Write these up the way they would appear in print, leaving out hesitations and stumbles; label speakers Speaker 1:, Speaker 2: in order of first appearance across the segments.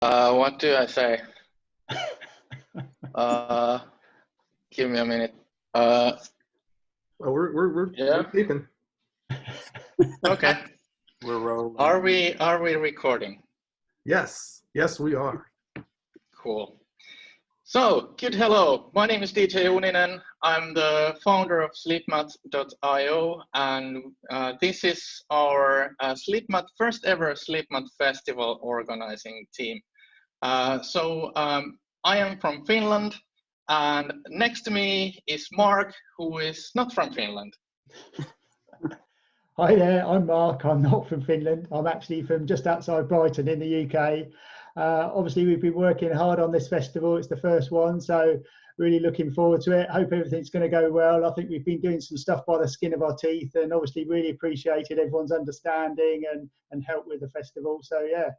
Speaker 1: What do I say? Give me a minute.
Speaker 2: Well, we're taping.
Speaker 1: Okay.
Speaker 3: We're rolling.
Speaker 1: Are we recording?
Speaker 2: Yes, we are.
Speaker 1: Cool. So, good hello. My name is DJ Uninen. I'm the founder of Slipmat.io, and this is our first ever Slipmat festival organizing team. I am from Finland, and next to me is Mark, who is not from Finland.
Speaker 4: Hi there, I'm Mark. I'm not from Finland. I'm actually from just outside Brighton in the UK. Obviously, we've been working hard on this festival. It's the first one, so really looking forward to it. Hope everything's going to go well. I think we've been doing some stuff by the skin of our teeth, and obviously really appreciated everyone's understanding and help with the festival. So yeah,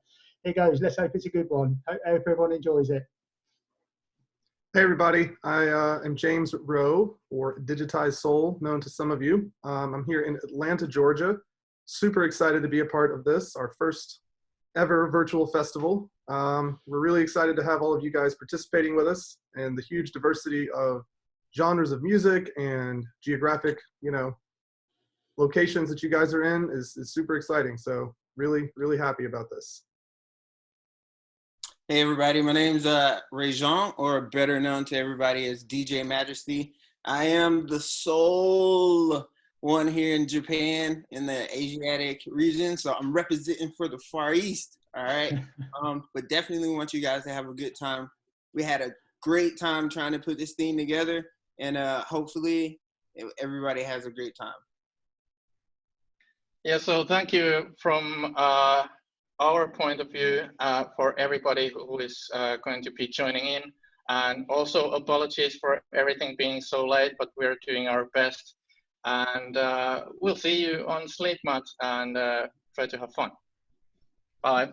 Speaker 4: here goes. Let's hope it's a good one. Hope everyone enjoys it.
Speaker 2: Hey everybody, I am James Rowe, or Digitized Soul, known to some of you. I'm here in Atlanta, Georgia. Super excited to be a part of this, our first ever virtual festival. We're really excited to have all of you guys participating with us, and the huge diversity of genres of music and geographic, locations that you guys are in is super exciting. So really happy about this.
Speaker 3: Hey everybody, my name's Rajon, or better known to everybody as DJ Majesty. I am the sole one here in Japan in the Asiatic region, so I'm representing for the Far East, all right? But definitely want you guys to have a good time. We had a great time trying to put this thing together, and hopefully everybody has a great time.
Speaker 1: Yeah, so thank you from our point of view for everybody who is going to be joining in, and also apologies for everything being so late, but we're doing our best, and we'll see you on Slipmat and try to have fun. Bye.